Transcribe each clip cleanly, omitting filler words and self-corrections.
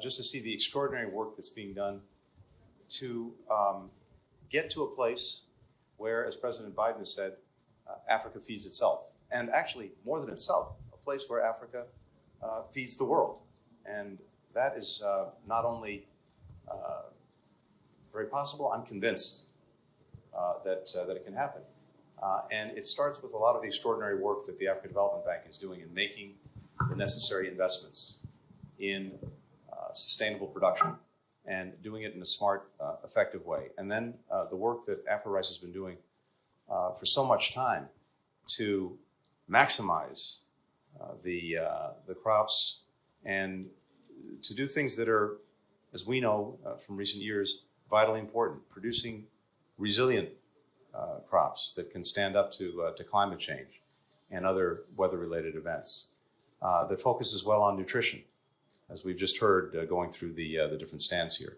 just to see the extraordinary work that's being done to get to a place where, as President Biden has said, Africa feeds itself. And actually, more than itself, a place where Africa feeds the world. And that is not only very possible, I'm convinced that it can happen. And it starts with a lot of the extraordinary work that the African Development Bank is doing in making the necessary investments in sustainable production and doing it in a smart, effective way. And then the work that AfroRice has been doing for so much time to maximize the crops and to do things that are, as we know from recent years, vitally important, producing resilient crops that can stand up to climate change and other weather-related events, that focuses well on nutrition, as we've just heard going through the different stands here.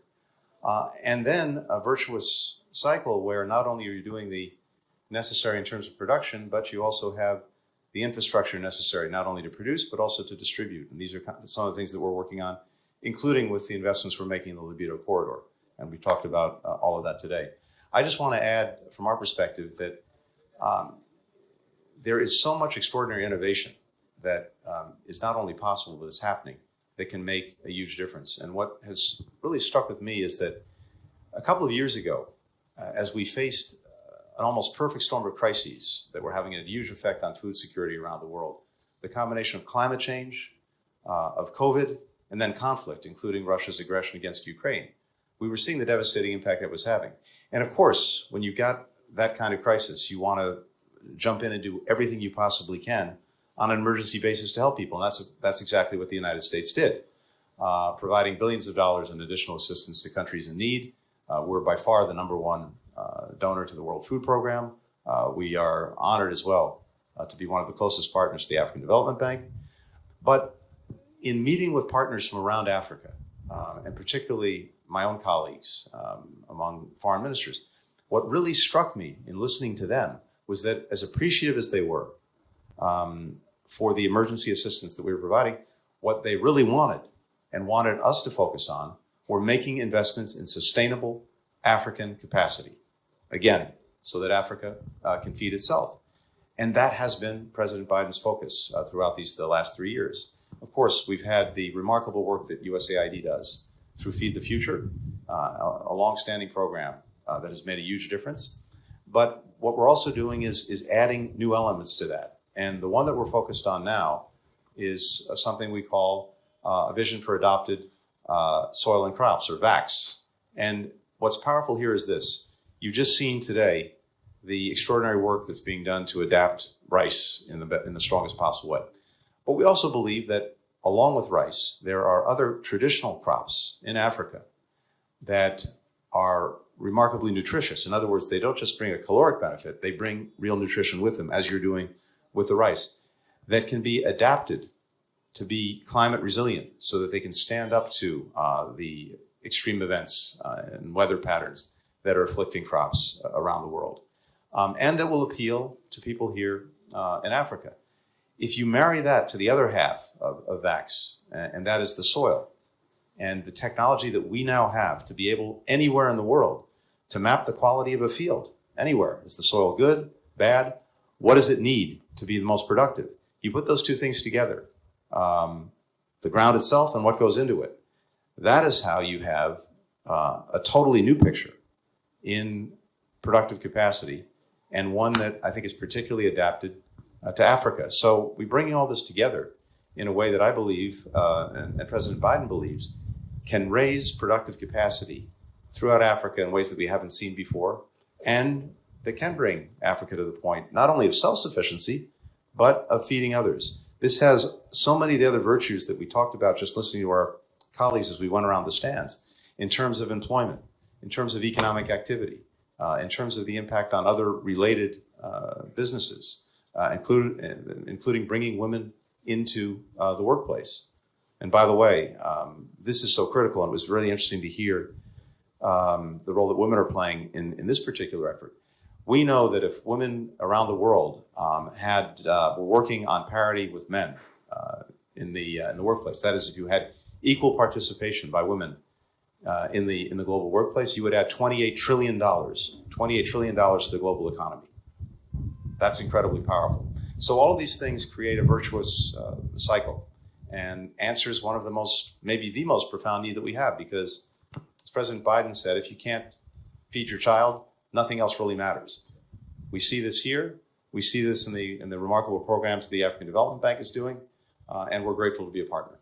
And then a virtuous cycle where not only are you doing the necessary in terms of production, but you also have the infrastructure necessary not only to produce, but also to distribute. And these are some of the things that we're working on, including with the investments we're making in the Libido corridor. And we talked about all of that today. I just want to add, from our perspective, that there is so much extraordinary innovation that is not only possible, but is happening, that can make a huge difference. And what has really struck with me is that a couple of years ago, as we faced an almost perfect storm of crises that were having a huge effect on food security around the world, the combination of climate change, of COVID, and then conflict, including Russia's aggression against Ukraine, we were seeing the devastating impact that was having. And of course, when you've got that kind of crisis, you want to jump in and do everything you possibly can on an emergency basis to help people. And that's exactly what the United States did, providing billions of dollars in additional assistance to countries in need. We're by far the #1 donor to the World Food Program. We are honored as well to be one of the closest partners to the African Development Bank. But in meeting with partners from around Africa, and particularly my own colleagues among foreign ministers, what really struck me in listening to them was that, as appreciative as they were for the emergency assistance that we were providing, what they really wanted and wanted us to focus on were making investments in sustainable African capacity, again, so that Africa can feed itself. And that has been President Biden's focus throughout the last 3 years. Of course, we've had the remarkable work that USAID does through Feed the Future, a long-standing program that has made a huge difference. But what we're also doing is adding new elements to that. And the one that we're focused on now is something we call a Vision for Adopted Soil and Crops, or VAX. And what's powerful here is this. You've just seen today the extraordinary work that's being done to adapt rice in the strongest possible way. But we also believe that along with rice, there are other traditional crops in Africa that are remarkably nutritious. In other words, they don't just bring a caloric benefit, they bring real nutrition with them, as you're doing with the rice, that can be adapted to be climate resilient so that they can stand up to the extreme events and weather patterns that are afflicting crops around the world. And that will appeal to people here in Africa. If you marry that to the other half of VAX, and that is the soil, and the technology that we now have to be able anywhere in the world to map the quality of a field, anywhere. Is the soil good, bad? What does it need to be the most productive? You put those two things together, the ground itself and what goes into it. That is how you have a totally new picture in productive capacity, and one that I think is particularly adapted to Africa. So we bring all this together in a way that I believe, and President Biden believes, can raise productive capacity throughout Africa in ways that we haven't seen before, and that can bring Africa to the point not only of self-sufficiency, but of feeding others. This has so many of the other virtues that we talked about just listening to our colleagues as we went around the stands, in terms of employment, in terms of economic activity, in terms of the impact on other related businesses, including bringing women into the workplace. And by the way, this is so critical, and it was really interesting to hear the role that women are playing in this particular effort. We know that if women around the world were working on parity with men in the workplace, that is, if you had equal participation by women in the global workplace, you would add $28 trillion to the global economy. That's incredibly powerful. So all of these things create a virtuous cycle, and answers one of the most, maybe the most profound need that we have, because as President Biden said, if you can't feed your child, nothing else really matters. We see this here. We see this in the remarkable programs the African Development Bank is doing, and we're grateful to be a partner.